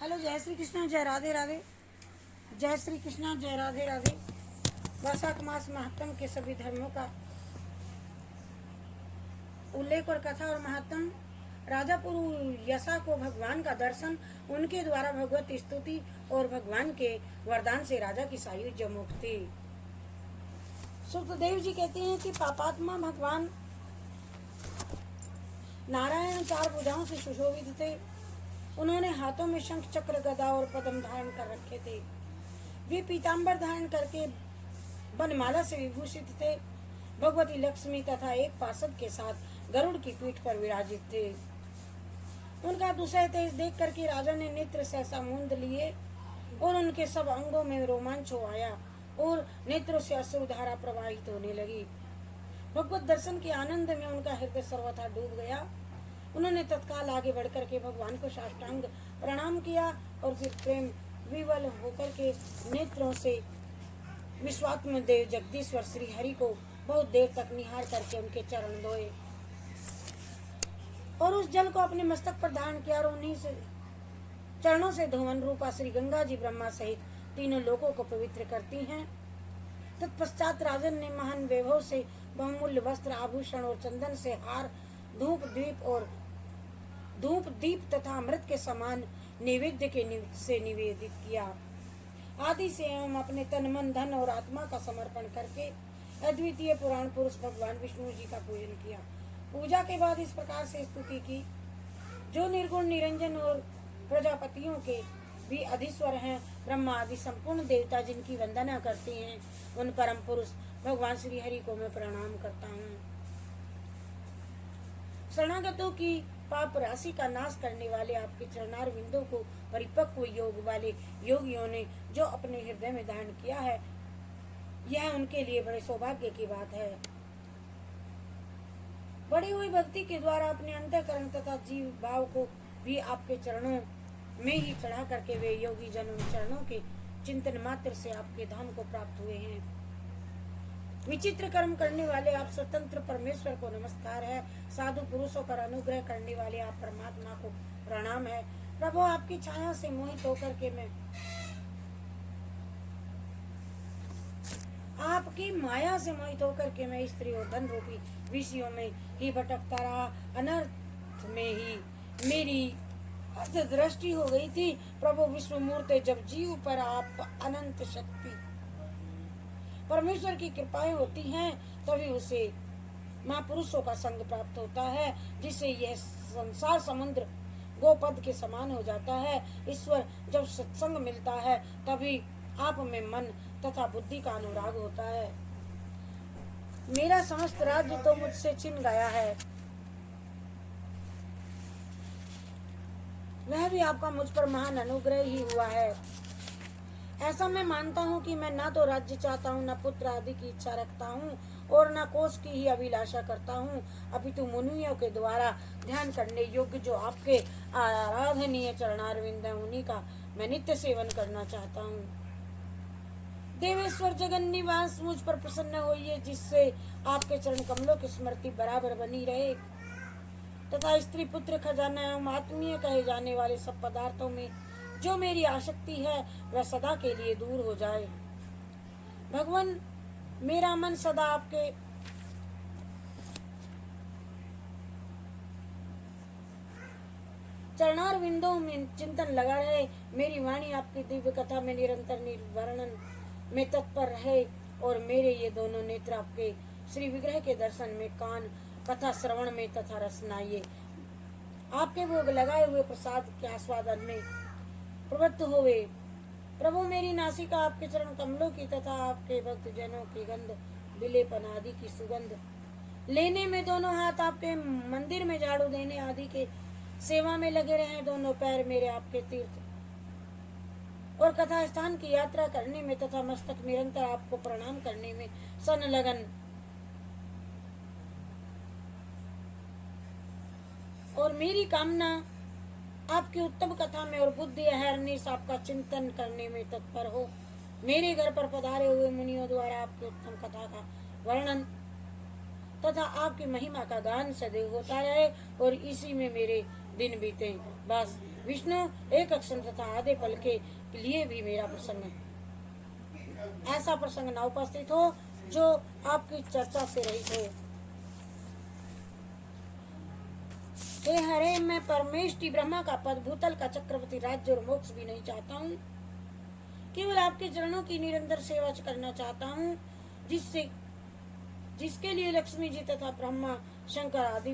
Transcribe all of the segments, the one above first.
Hello, जय श्री कृष्णा, जय राधे राधे। जय श्री कृष्णा, जय राधे राधे। वैशाख मास महात्म के सभी धर्मों का उल्लेख और कथा और महात्म। राजा पुरु यशा को भगवान का दर्शन, उनके द्वारा भगवत स्तुति और भगवान के वरदान से राजा की सायुज्य मुक्ति। सुखदेव जी कहते हैं कि पापात्मा भगवान नारायण चार भुजाओं से सुशोभित थे। उन्होंने हाथों में शंख, चक्र, गदा और पद्म धारण कर रखे थे। वे पीताम्बर धारण करके बनमाला से विभूषित थे। भगवती लक्ष्मी तथा एक पार्षद के साथ गरुड़ की पीठ पर विराजित थे। उनका दुसह तेज देख करके राजा ने नेत्र सहसा मूंद लिए और उनके सब अंगों में रोमांच हो आया और नेत्रों से अश्रुधारा प्रवाहित होने लगी। भगवत दर्शन के आनंद में उनका हृदय सर्वथा डूब गया। उन्होंने तत्काल आगे बढ़कर के भगवान को साष्टांग प्रणाम किया और फिर प्रेम विवल होकर के नेत्रों से विश्वात्म देव जगदीश्वर श्री हरि को बहुत देर तक निहार करके उनके चरण धोए और उस जल को अपने मस्तक पर धारण किया और उन्हीं से चरणों से धोवन रूपा श्री गंगा जी ब्रह्मा सहित तीनों लोगों को पवित्र करती हैं। तत्पश्चात राजन ने महान वैभव से बहुमूल्य वस्त्र, आभूषण और चंदन से हार, धूप दीप तथा अमृत के समान नैवेद्य से निवेदित किया। आदि से एवं अपने तन, मन, धन और आत्मा का समर्पण करके अद्वितीय पुराण पुरुष भगवान विष्णु जी का पूजन किया। पूजा के बाद इस प्रकार से स्तुति की, जो निर्गुण निरंजन और प्रजापतियों के भी अधीश्वर हैं, ब्रह्मा आदि संपूर्ण देवता जिनकी वंदना करते हैं, उन परम पुरुष भगवान श्री हरि को मैं प्रणाम करता हूँ। शरणागतों की पाप राशि का नाश करने वाले आपके चरणार बिंदु को परिपक्व योग वाले योगियों ने जो अपने हृदय में धारण किया है, यह उनके लिए बड़े सौभाग्य की बात है। बढ़ी हुई भक्ति के द्वारा अपने अंतःकरण तथा जीव भाव को भी आपके चरणों में ही चढ़ा करके वे योगी जन उन चरणों के चिंतन मात्र से आपके धाम को प्राप्त हुए हैं। विचित्र कर्म करने वाले आप स्वतंत्र परमेश्वर को नमस्कार है। साधु पुरुषों पर अनुग्रह करने वाले आप परमात्मा को प्रणाम है। प्रभु, आपकी छाया से मोहित होकर के मैं, आपकी माया से मोहित होकर के मैं स्त्री और धन रूपी विषयों में ही भटकता रहा। अनर्थ में ही मेरी अर्थ दृष्टि हो गई थी। प्रभु विश्व मूर्ति, जब जीव पर आप अनंत शक्ति परमेश्वर की कृपाएं होती हैं, तभी उसे महापुरुषों का संग प्राप्त होता है, जिससे यह संसार समुद्र गोपद के समान हो जाता है। ईश्वर जब सत्संग मिलता है, तभी आप में मन तथा बुद्धि का अनुराग होता है। मेरा समस्त राज्य तो मुझसे छिन गया है, वह भी आपका मुझ पर महान अनुग्रह ही हुआ है। ऐसा मैं मानता हूँ कि मैं न तो राज्य चाहता हूँ, न पुत्र आदि की इच्छा रखता हूँ और न कोष की ही अभिलाषा करता हूँ, अपितु मुनियों के द्वारा ध्यान करने योग्य जो आपके आराधनीय चरणारविंद हैं, उन्हीं का मैं नित्य सेवन करना चाहता हूँ। देवेश्वर जगन निवास, मुझ पर प्रसन्न होइए, जिससे आपके चरण कमलों की स्मृति बराबर बनी रहे तथा स्त्री, पुत्र, खजाना एवं आत्मीय कहे जाने वाले सब पदार्थों में जो मेरी आसक्ति है, वह सदा के लिए दूर हो जाए। भगवान, मेरा मन सदा आपके चरणार विंदों में चिंतन लगा रहे। मेरी वाणी आपकी दिव्य कथा में निरंतर निर्वर्णन में तत्पर रहे और मेरे ये दोनों नेत्र आपके श्री विग्रह के दर्शन में, कान कथा श्रवण में तथा रसनाइए आपके भोग लगाए हुए प्रसाद के आस्वादन में प्रवृत्त होवे। प्रभु, मेरी नासिका आपके चरण कमलों की तथा आपके भक्त जनों की गंध, विलेपन आदि की सुगंध लेने में, दोनों हाथ आपके मंदिर में झाड़ू देने आदि के सेवा में लगे रहे। दोनों पैर मेरे आपके तीर्थ और कथा स्थान की यात्रा करने में तथा मस्तक निरंतर आपको प्रणाम करने में संलग्न और मेरी कामना आपकी उत्तम कथा में और बुद्धि अहरनिश आपका चिंतन करने में तत्पर हो। मेरे घर पर पधारे हुए मुनियों द्वारा आपकी उत्तम कथा का वर्णन तथा आपकी महिमा का गान सदैव होता रहे और इसी में मेरे दिन बीते। बस विष्णु एक अक्षर तथा आधे पल के लिए भी मेरा प्रसंग ऐसा प्रसंग न उपस्थित हो जो आपकी चर्चा से रहित हो। हे हरे, मैं परमेष्टि ब्रह्मा का पद, भूतल का चक्रवर्ती राज्य और मोक्ष भी नहीं चाहता हूँ। केवल आपके चरणों की निरंतर सेवा करना चाहता हूँ, जिसके लिए लक्ष्मी जी तथा ब्रह्मा शंकर आदि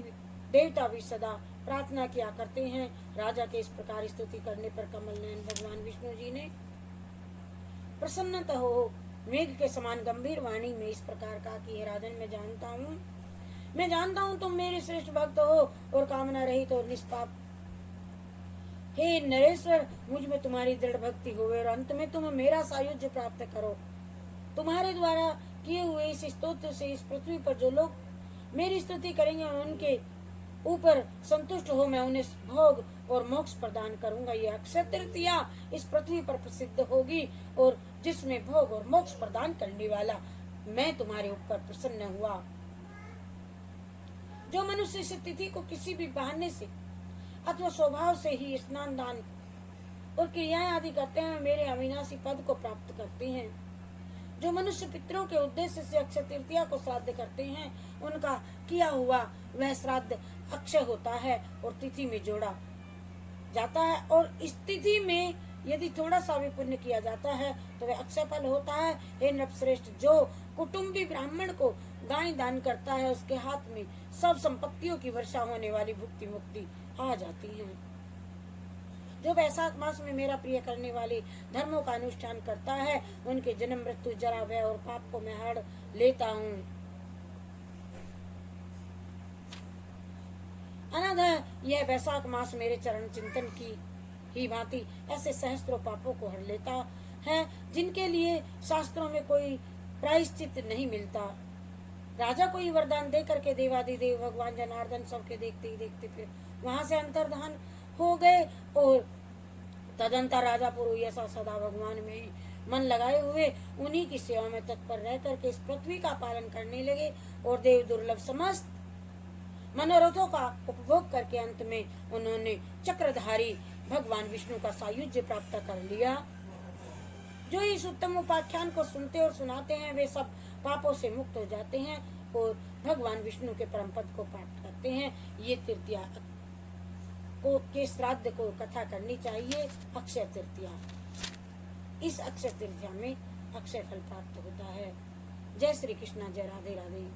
देवता भी सदा प्रार्थना किया करते हैं। राजा के इस प्रकार स्तुति करने पर कमल नयन भगवान विष्णु जी ने प्रसन्नता हो मेघ के समान गंभीर वाणी में इस प्रकार कहा कि हे राजन, मैं जानता हूँ तुम मेरे श्रेष्ठ भक्त हो और कामना रहित और निष्पाप। हे नरेश्वर, मुझ में तुम्हारी दृढ़ भक्ति होवे और अंत में तुम मेरा सायुज्य प्राप्त करो। तुम्हारे द्वारा किए हुए इस स्तोत्र से इस पृथ्वी पर जो लोग मेरी स्तुति करेंगे उनके ऊपर संतुष्ट हो मैं उन्हें भोग और मोक्ष प्रदान करूंगा। यह अक्षय तृतीया इस पृथ्वी पर प्रसिद्ध होगी और जिसमें भोग और मोक्ष प्रदान करने वाला मैं तुम्हारे ऊपर प्रसन्न हुआ। जो मनुष्य इस तिथि को किसी भी बहाने से अथवा स्वभाव से ही स्नान दान और क्रियाएं आदि करते हैं, मेरे अविनाशी पद को प्राप्त करते हैं। जो मनुष्य पितरों के उद्देश्य से अक्षय तृतीया को श्राद्ध करते हैं, उनका किया हुआ वह श्राद्ध अक्षय होता है और तिथि में जोड़ा जाता है, और इस तिथि में यदि थोड़ा सा भी पुण्य किया जाता है तो वह अक्षय फल होता है। हे नृपश्रेष्ठ, जो कुटुंबी ब्राह्मण को गाय दान करता है, उसके हाथ में सब संपत्तियों की वर्षा होने वाली भुक्ति मुक्ति आ जाती है। जो वैशाख मास में मेरा प्रिय करने वाले धर्मों का अनुष्ठान करता है, उनके जन्म मृत्यु जरा व्यय और पाप को मैं हर लेता हूँ। अनध यह वैशाख मास मेरे चरण चिंतन की ही भांति ऐसे सहस्त्रों पापों को हर लेता है जिनके लिए शास्त्रों में कोई प्रायश्चित नहीं मिलता। राजा को ही वरदान दे करके देवादिदेव भगवान जनार्दन सबके देखते ही देखते फिर वहां से अंतर्धान हो गए और तदंतर राजा पुरोहित सदा भगवान में ही मन लगाए हुए उन्हीं की सेवा में तत्पर रह करके इस पृथ्वी का पालन करने लगे और देव दुर्लभ समस्त मनोरथों का उपभोग करके अंत में उन्होंने चक्रधारी भगवान विष्णु का सायुज्य प्राप्त कर लिया। जो इस उत्तम उपाख्यान को सुनते और सुनाते हैं वे सब पापों से मुक्त हो जाते हैं और भगवान विष्णु के परम पद को प्राप्त करते हैं। ये तृतीया को के श्राद्ध को कथा करनी चाहिए। अक्षय तृतीया, इस अक्षय तृतीया में अक्षय फल प्राप्त होता है। जय श्री कृष्ण, जय राधे राधे।